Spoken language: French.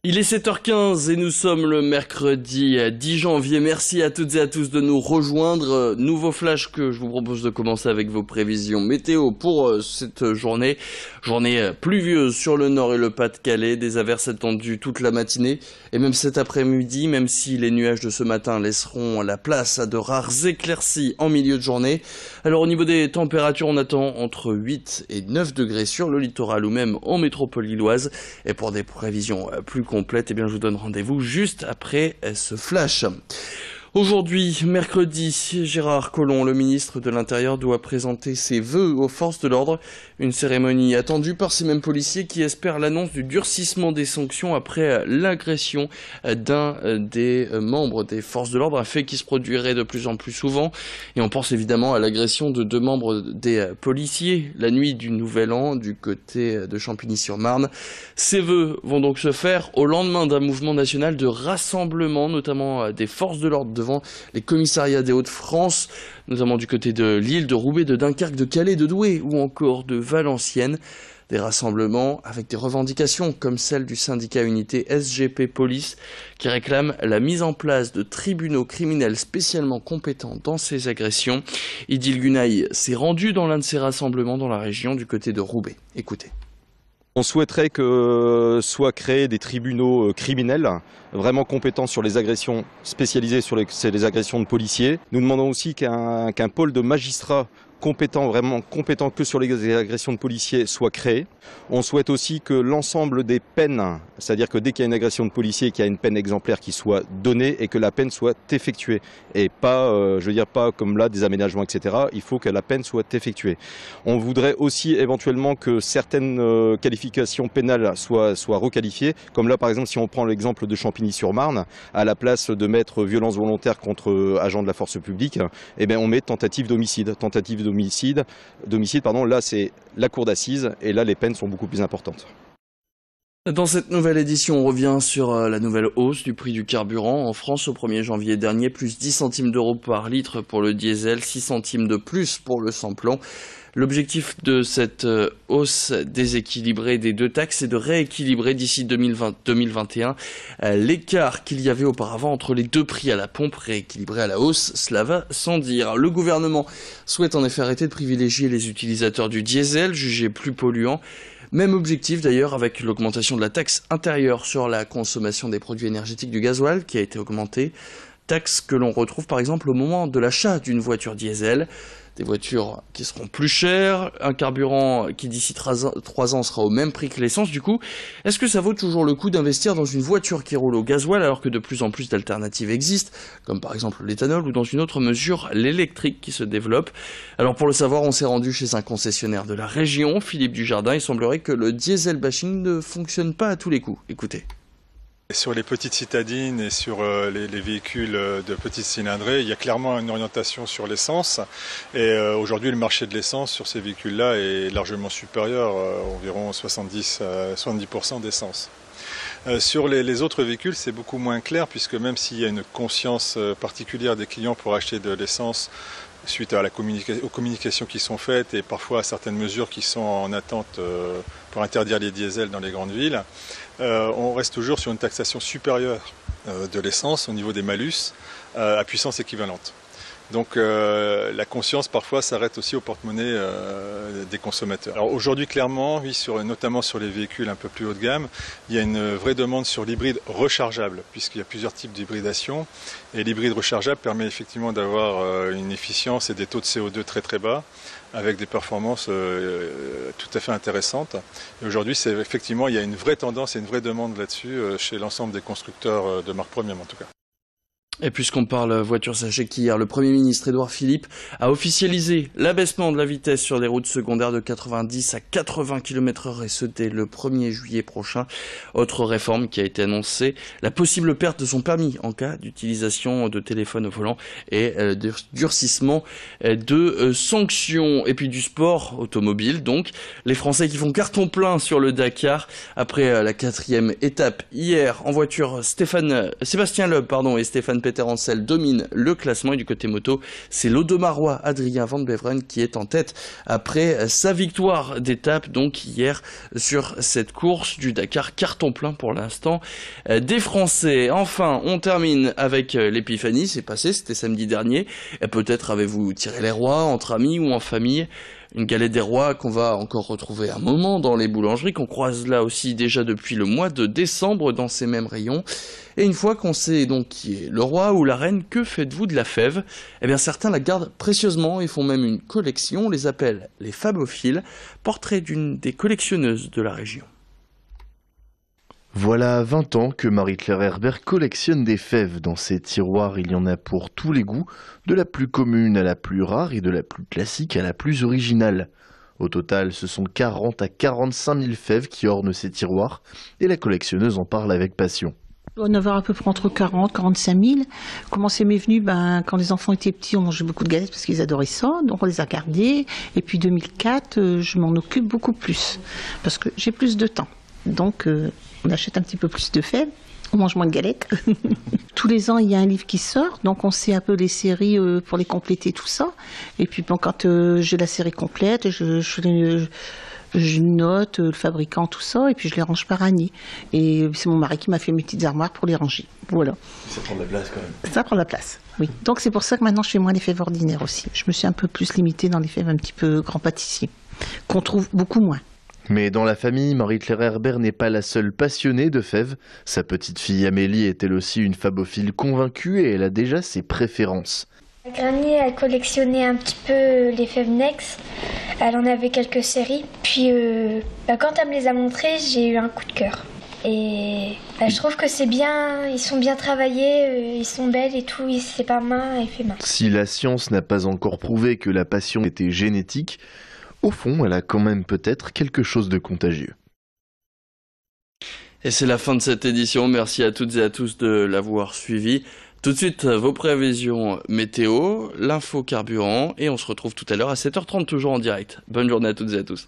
Il est 7h15 et nous sommes le mercredi 10 janvier. Merci à toutes et à tous de nous rejoindre. Nouveau flash que je vous propose de commencer avec vos prévisions météo pour cette journée. Journée pluvieuse sur le nord et le Pas-de-Calais. Des averses attendues toute la matinée et même cet après-midi, même si les nuages de ce matin laisseront la place à de rares éclaircies en milieu de journée. Alors au niveau des températures, on attend entre 8 et 9 degrés sur le littoral ou même en métropole lilloise. Et pour des prévisions plus complète, je vous donne rendez-vous juste après ce flash. Aujourd'hui, mercredi, Gérard Collomb, le ministre de l'Intérieur, doit présenter ses vœux aux forces de l'ordre. Une cérémonie attendue par ces mêmes policiers qui espèrent l'annonce du durcissement des sanctions après l'agression d'un des membres des forces de l'ordre, un fait qui se produirait de plus en plus souvent. Et on pense évidemment à l'agression de 2 membres des policiers la nuit du Nouvel An du côté de Champigny-sur-Marne. Ces vœux vont donc se faire au lendemain d'un mouvement national de rassemblement, notamment des forces de l'ordre devant les commissariats des Hauts-de-France, notamment du côté de Lille, de Roubaix, de Dunkerque, de Calais, de Douai ou encore de Valenciennes. Des rassemblements avec des revendications comme celle du syndicat Unité SGP Police qui réclame la mise en place de tribunaux criminels spécialement compétents dans ces agressions. Idil Gunaï s'est rendu dans l'un de ces rassemblements dans la région du côté de Roubaix. Écoutez. On souhaiterait que soient créés des tribunaux criminels vraiment compétents sur les agressions, spécialisés sur les agressions de policiers. Nous demandons aussi qu'un pôle de magistrats vraiment compétent que sur les agressions de policiers soit créé. On souhaite aussi que l'ensemble des peines, c'est-à-dire que dès qu'il y a une agression de policier, qu'il y a une peine exemplaire qui soit donnée et que la peine soit effectuée. Et pas, pas comme là des aménagements, etc. Il faut que la peine soit effectuée. On voudrait aussi éventuellement que certaines qualifications pénales soient requalifiées. Comme là, par exemple, si on prend l'exemple de Champigny-sur-Marne, à la place de mettre violence volontaire contre agents de la force publique, on met tentative d'homicide. Là c'est la cour d'assises et là les peines sont beaucoup plus importantes. Dans cette nouvelle édition, on revient sur la nouvelle hausse du prix du carburant. En France, au 1er janvier dernier, plus 10 centimes d'euros par litre pour le diesel, 6 centimes de plus pour le sans-plomb. L'objectif de cette hausse déséquilibrée des 2 taxes est de rééquilibrer d'ici 2021 l'écart qu'il y avait auparavant entre les 2 prix à la pompe rééquilibrés à la hausse, cela va sans dire. Le gouvernement souhaite en effet arrêter de privilégier les utilisateurs du diesel, jugés plus polluants. Même objectif d'ailleurs avec l'augmentation de la taxe intérieure sur la consommation des produits énergétiques du gasoil qui a été augmentée. Taxe que l'on retrouve par exemple au moment de l'achat d'une voiture diesel. Des voitures qui seront plus chères, un carburant qui d'ici 3 ans sera au même prix que l'essence. Du coup, est-ce que ça vaut toujours le coup d'investir dans une voiture qui roule au gasoil alors que de plus en plus d'alternatives existent, comme par exemple l'éthanol ou dans une autre mesure l'électrique qui se développe? Alors pour le savoir, on s'est rendu chez un concessionnaire de la région, Philippe Dujardin. Il semblerait que le diesel bashing ne fonctionne pas à tous les coups. Écoutez. Sur les petites citadines et sur les véhicules de petite cylindrée, il y a clairement une orientation sur l'essence. Et aujourd'hui, le marché de l'essence sur ces véhicules-là est largement supérieur, environ 70% d'essence. Sur les autres véhicules, c'est beaucoup moins clair, puisque même s'il y a une conscience particulière des clients pour acheter de l'essence, suite à aux communications qui sont faites et parfois à certaines mesures qui sont en attente pour interdire les diesels dans les grandes villes, on reste toujours sur une taxation supérieure de l'essence au niveau des malus à puissance équivalente. Donc la conscience parfois s'arrête aussi au porte-monnaie des consommateurs. Alors aujourd'hui clairement, oui, notamment sur les véhicules un peu plus haut de gamme, il y a une vraie demande sur l'hybride rechargeable, puisqu'il y a plusieurs types d'hybridation. Et l'hybride rechargeable permet effectivement d'avoir une efficience et des taux de CO2 très très bas, avec des performances tout à fait intéressantes. Et aujourd'hui, effectivement, il y a une vraie tendance et une vraie demande là-dessus chez l'ensemble des constructeurs de marque premium en tout cas. Et puisqu'on parle voiture, sachez qu'hier, le Premier ministre Édouard Philippe a officialisé l'abaissement de la vitesse sur les routes secondaires de 90 à 80 km/h et ce dès le 1er juillet prochain. Autre réforme qui a été annoncée, la possible perte de son permis en cas d'utilisation de téléphone au volant et durcissement de sanctions. Et puis du sport automobile, donc les Français qui font carton plein sur le Dakar après la 4e étape hier en voiture, Sébastien Loeb et Stéphane Pédel Peter Ancel domine le classement. Et du côté moto, c'est l'Audemarois Adrien Van Beveren qui est en tête après sa victoire d'étape donc hier sur cette course du Dakar. Carton plein pour l'instant des Français. Enfin, on termine avec l'épiphanie. C'est passé, c'était samedi dernier. Et peut-être avez-vous tiré les rois entre amis ou en famille. Une galette des rois qu'on va encore retrouver un moment dans les boulangeries, qu'on croise là aussi déjà depuis le mois de décembre dans ces mêmes rayons. Et une fois qu'on sait donc qui est le roi ou la reine, que faites-vous de la fève? Eh bien certains la gardent précieusement et font même une collection, on les appelle les fabophiles, portrait d'une des collectionneuses de la région. Voilà 20 ans que Marie-Claire Herbert collectionne des fèves. Dans ses tiroirs, il y en a pour tous les goûts, de la plus commune à la plus rare et de la plus classique à la plus originale. Au total, ce sont 40 à 45 000 fèves qui ornent ces tiroirs et la collectionneuse en parle avec passion. On avait à peu près entre 40 et 45 000. Comment c'est m'est venu? Quand les enfants étaient petits, on mangeait beaucoup de galettes parce qu'ils adoraient ça. Donc on les a gardés. Et puis 2004, je m'en occupe beaucoup plus parce que j'ai plus de temps. Donc on achète un petit peu plus de fèves. On mange moins de galettes. Tous les ans, il y a un livre qui sort. Donc on sait un peu les séries pour les compléter, tout ça. Et puis quand j'ai la série complète, je note le fabricant, tout ça, et puis je les range par année. Et c'est mon mari qui m'a fait mes petites armoires pour les ranger. Voilà. Ça prend de la place quand même. Ça prend de la place, oui. Donc c'est pour ça que maintenant je fais moins les fèves ordinaires aussi. Je me suis un peu plus limitée dans les fèves un petit peu grand pâtissier, qu'on trouve beaucoup moins. Mais dans la famille, Marie-Claire Herbert n'est pas la seule passionnée de fèves. Sa petite fille Amélie est elle aussi une fabophile convaincue et elle a déjà ses préférences. Granny a collectionné un petit peu les fèves Nex. Elle en avait quelques séries. Puis quand elle me les a montrées, j'ai eu un coup de cœur. Et je trouve que c'est bien, ils sont bien travaillés, ils sont belles et tout, c'est pas main et fait main. Si la science n'a pas encore prouvé que la passion était génétique, au fond, elle a quand même peut-être quelque chose de contagieux. Et c'est la fin de cette édition. Merci à toutes et à tous de l'avoir suivi. Tout de suite, vos prévisions météo, l'info carburant, et on se retrouve tout à l'heure à 7h30, toujours en direct. Bonne journée à toutes et à tous.